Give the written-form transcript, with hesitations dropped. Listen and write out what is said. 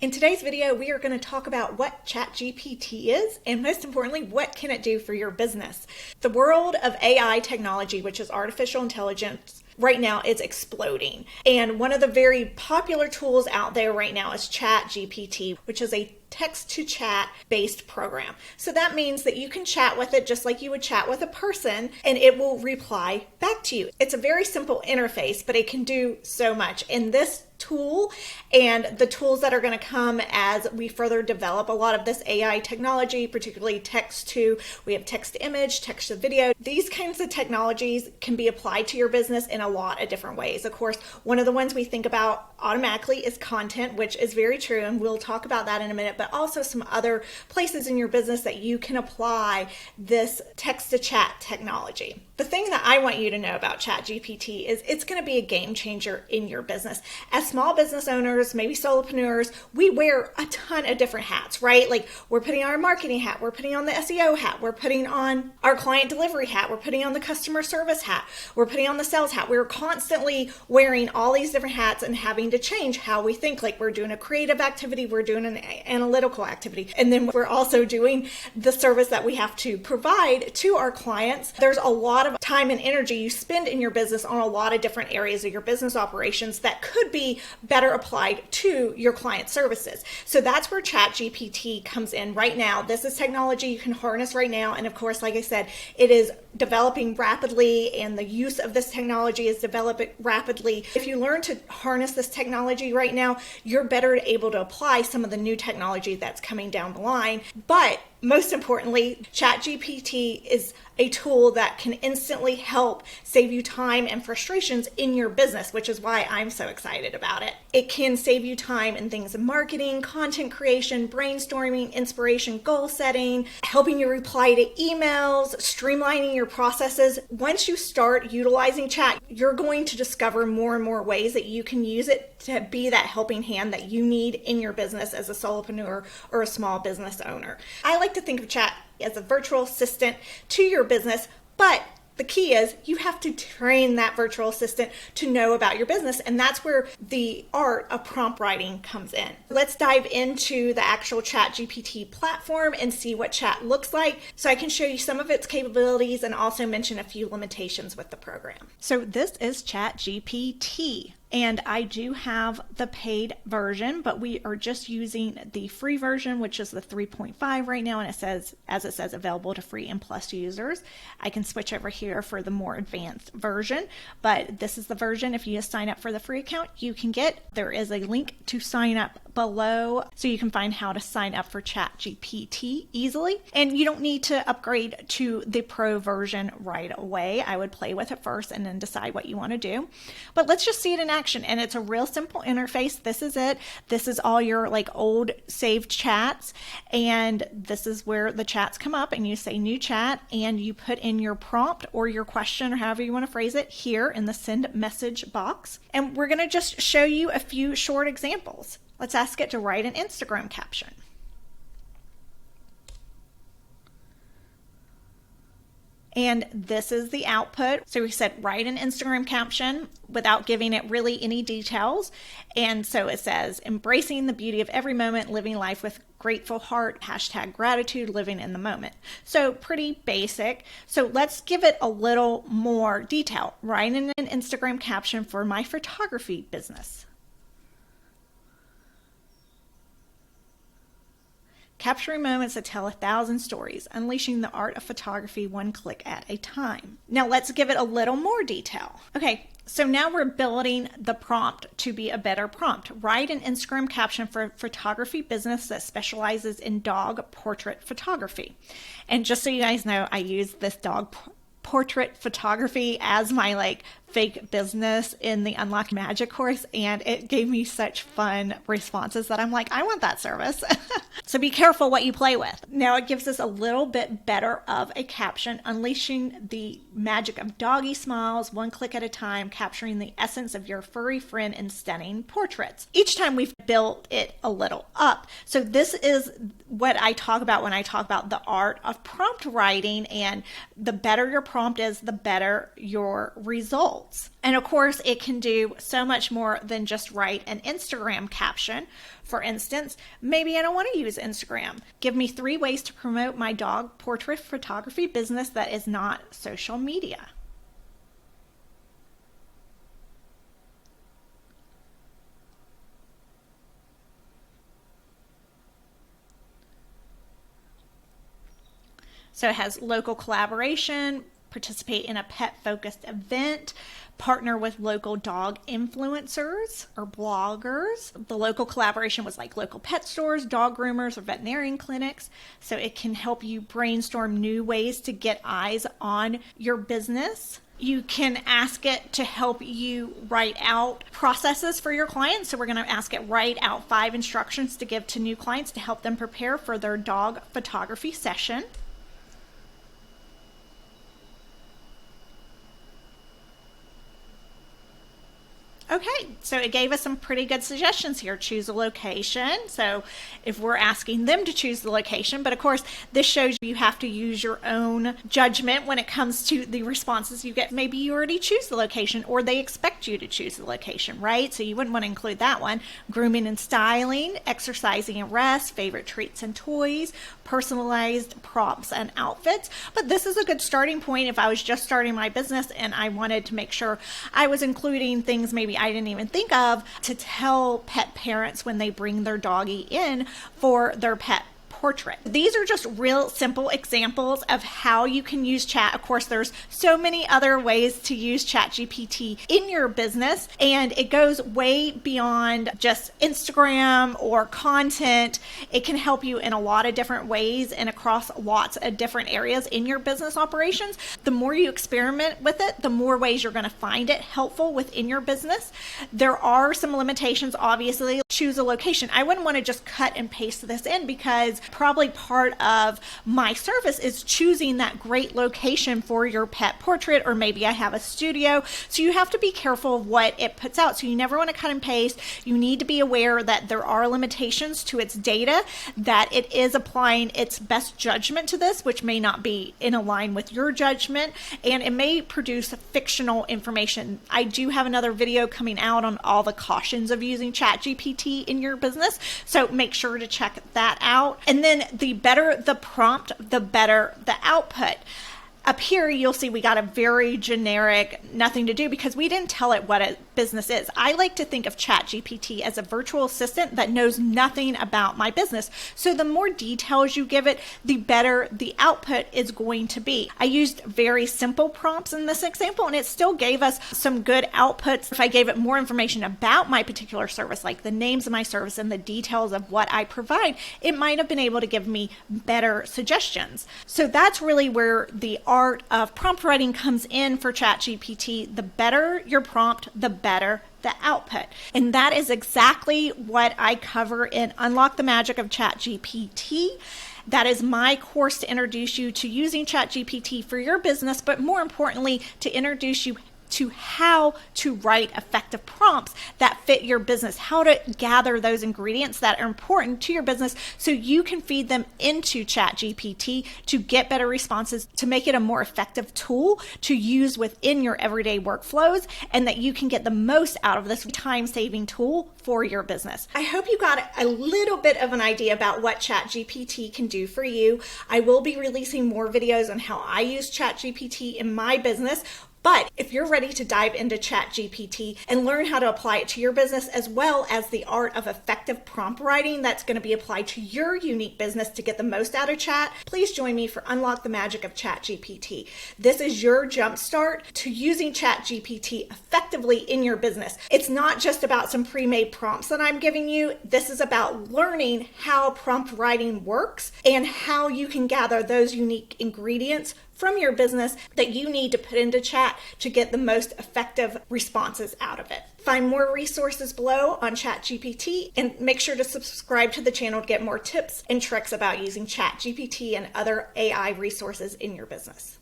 In today's video, we are going to talk about what ChatGPT is and most importantly, what can it do for your business. The world of AI technology, which is artificial intelligence, right now is exploding. And one of the very popular tools out there right now is ChatGPT, which is a text-to-chat based program. So that means that you can chat with it just like you would chat with a person and it will reply back to you. It's a very simple interface, but it can do so much. And this tool and the tools that are going to come as we further develop a lot of this AI technology, particularly we have text to image, text to video. These kinds of technologies can be applied to your business in a lot of different ways. Of course, one of the ones we think about automatically is content, which is very true, and we'll talk about that in a minute, but also some other places in your business that you can apply this text to chat technology. The thing that I want you to know about ChatGPT is it's going to be a game changer in your business. As small business owners, maybe solopreneurs, we wear a ton of different hats, right? Like we're putting on our marketing hat, we're putting on the SEO hat, we're putting on our client delivery hat, we're putting on the customer service hat, we're putting on the sales hat. We're constantly wearing all these different hats and having to change how we think. Like we're doing a creative activity, we're doing an analytical activity, and then we're also doing the service that we have to provide to our clients. There's a lot of time and energy you spend in your business on a lot of different areas of your business operations that could be better applied to your client services. So that's where ChatGPT comes in right now. This is technology you can harness right now. And of course, like I said, it is developing rapidly and the use of this technology is developing rapidly. If you learn to harness this technology right now, you're better able to apply some of the new technology that's coming down the line. But most importantly, ChatGPT is a tool that can instantly help save you time and frustrations in your business, which is why I'm so excited about it. It can save you time in things of marketing, content creation, brainstorming, inspiration, goal setting, helping you reply to emails, streamlining your processes. Once you start utilizing chat, you're going to discover more and more ways that you can use it to be that helping hand that you need in your business as a solopreneur or a small business owner. I like to think of chat as a virtual assistant to your business, but the key is you have to train that virtual assistant to know about your business, and that's where the art of prompt writing comes in. Let's dive into the actual ChatGPT platform and see what chat looks like so I can show you some of its capabilities and also mention a few limitations with the program. So this is ChatGPT. And I do have the paid version, but we are just using the free version, which is the 3.5 right now. And it says, as it says, available to free and plus users. I can switch over here for the more advanced version, but this is the version. If you just sign up for the free account, you can get. There is a link to sign up below so you can find how to sign up for ChatGPT easily. And you don't need to upgrade to the pro version right away. I would play with it first and then decide what you want to do. But let's just see it in action. And it's a real simple interface. This is it. This is all your old saved chats. And this is where the chats come up and you say new chat and you put in your prompt or your question or however you want to phrase it here in the send message box. And we're going to just show you a few short examples. Let's ask it to write an Instagram caption. And this is the output. So we said write an Instagram caption without giving it really any details. And so it says embracing the beauty of every moment, living life with grateful heart, #gratitude, living in the moment. So pretty basic. So let's give it a little more detail. Write an Instagram caption for my photography business. Capturing moments that tell 1,000 stories, unleashing the art of photography one click at a time. Now let's give it a little more detail. Okay, so now we're building the prompt to be a better prompt. Write an Instagram caption for a photography business that specializes in dog portrait photography. And just so you guys know, I use this dog portrait photography as my fake business in the Unlock Magic course, and it gave me such fun responses that I'm like, I want that service. So be careful what you play with. Now it gives us a little bit better of a caption, unleashing the magic of doggy smiles, one click at a time, capturing the essence of your furry friend in stunning portraits. Each time we've built it a little up. So this is what I talk about when I talk about the art of prompt writing, and the better your prompt is, the better your result. results. And of course, it can do so much more than just write an Instagram caption. For instance, maybe I don't want to use Instagram. Give me 3 ways to promote my dog portrait photography business that is not social media. So it has local collaboration, participate in a pet-focused event, partner with local dog influencers or bloggers. The local collaboration was like local pet stores, dog groomers, or veterinarian clinics. So it can help you brainstorm new ways to get eyes on your business. You can ask it to help you write out processes for your clients. So we're going to ask it write out 5 instructions to give to new clients to help them prepare for their dog photography session. Okay, so it gave us some pretty good suggestions here. Choose a location. So if we're asking them to choose the location, but of course, this shows you have to use your own judgment when it comes to the responses you get. Maybe you already choose the location or they expect you to choose the location, right? So you wouldn't want to include that one. Grooming and styling, exercising and rest, favorite treats and toys, personalized props and outfits. But this is a good starting point if I was just starting my business and I wanted to make sure I was including things maybe I didn't even think of to tell pet parents when they bring their doggy in for their pet portrait. These are just real simple examples of how you can use chat. Of course, there's so many other ways to use ChatGPT in your business, and it goes way beyond just Instagram or content. It can help you in a lot of different ways and across lots of different areas in your business operations. The more you experiment with it, the more ways you're going to find it helpful within your business. There are some limitations, obviously. Choose a location. I wouldn't want to just cut and paste this in because probably part of my service is choosing that great location for your pet portrait, or maybe I have a studio. So you have to be careful of what it puts out. So you never want to cut and paste. You need to be aware that there are limitations to its data, that it is applying its best judgment to this, which may not be in line with your judgment, and it may produce fictional information. I do have another video coming out on all the cautions of using ChatGPT in your business, so make sure to check that out. And then the better the prompt, the better the output. Up here, you'll see we got a very generic nothing to do because we didn't tell it what a business is. I like to think of ChatGPT as a virtual assistant that knows nothing about my business. So the more details you give it, the better the output is going to be. I used very simple prompts in this example, and it still gave us some good outputs. If I gave it more information about my particular service, like the names of my service and the details of what I provide, it might have been able to give me better suggestions. So that's really where the art of prompt writing comes in for ChatGPT. The better your prompt, the better the output. And that is exactly what I cover in Unlock the Magic of ChatGPT. That is my course to introduce you to using ChatGPT for your business, but more importantly, to introduce you to how to write effective prompts that fit your business, how to gather those ingredients that are important to your business so you can feed them into ChatGPT to get better responses, to make it a more effective tool to use within your everyday workflows, and that you can get the most out of this time-saving tool for your business. I hope you got a little bit of an idea about what ChatGPT can do for you. I will be releasing more videos on how I use ChatGPT in my business. But if you're ready to dive into ChatGPT and learn how to apply it to your business, as well as the art of effective prompt writing that's going to be applied to your unique business to get the most out of chat, please join me for Unlock the Magic of ChatGPT. This is your jumpstart to using ChatGPT effectively in your business. It's not just about some pre-made prompts that I'm giving you. This is about learning how prompt writing works and how you can gather those unique ingredients from your business that you need to put into chat to get the most effective responses out of it. Find more resources below on ChatGPT and make sure to subscribe to the channel to get more tips and tricks about using ChatGPT and other AI resources in your business.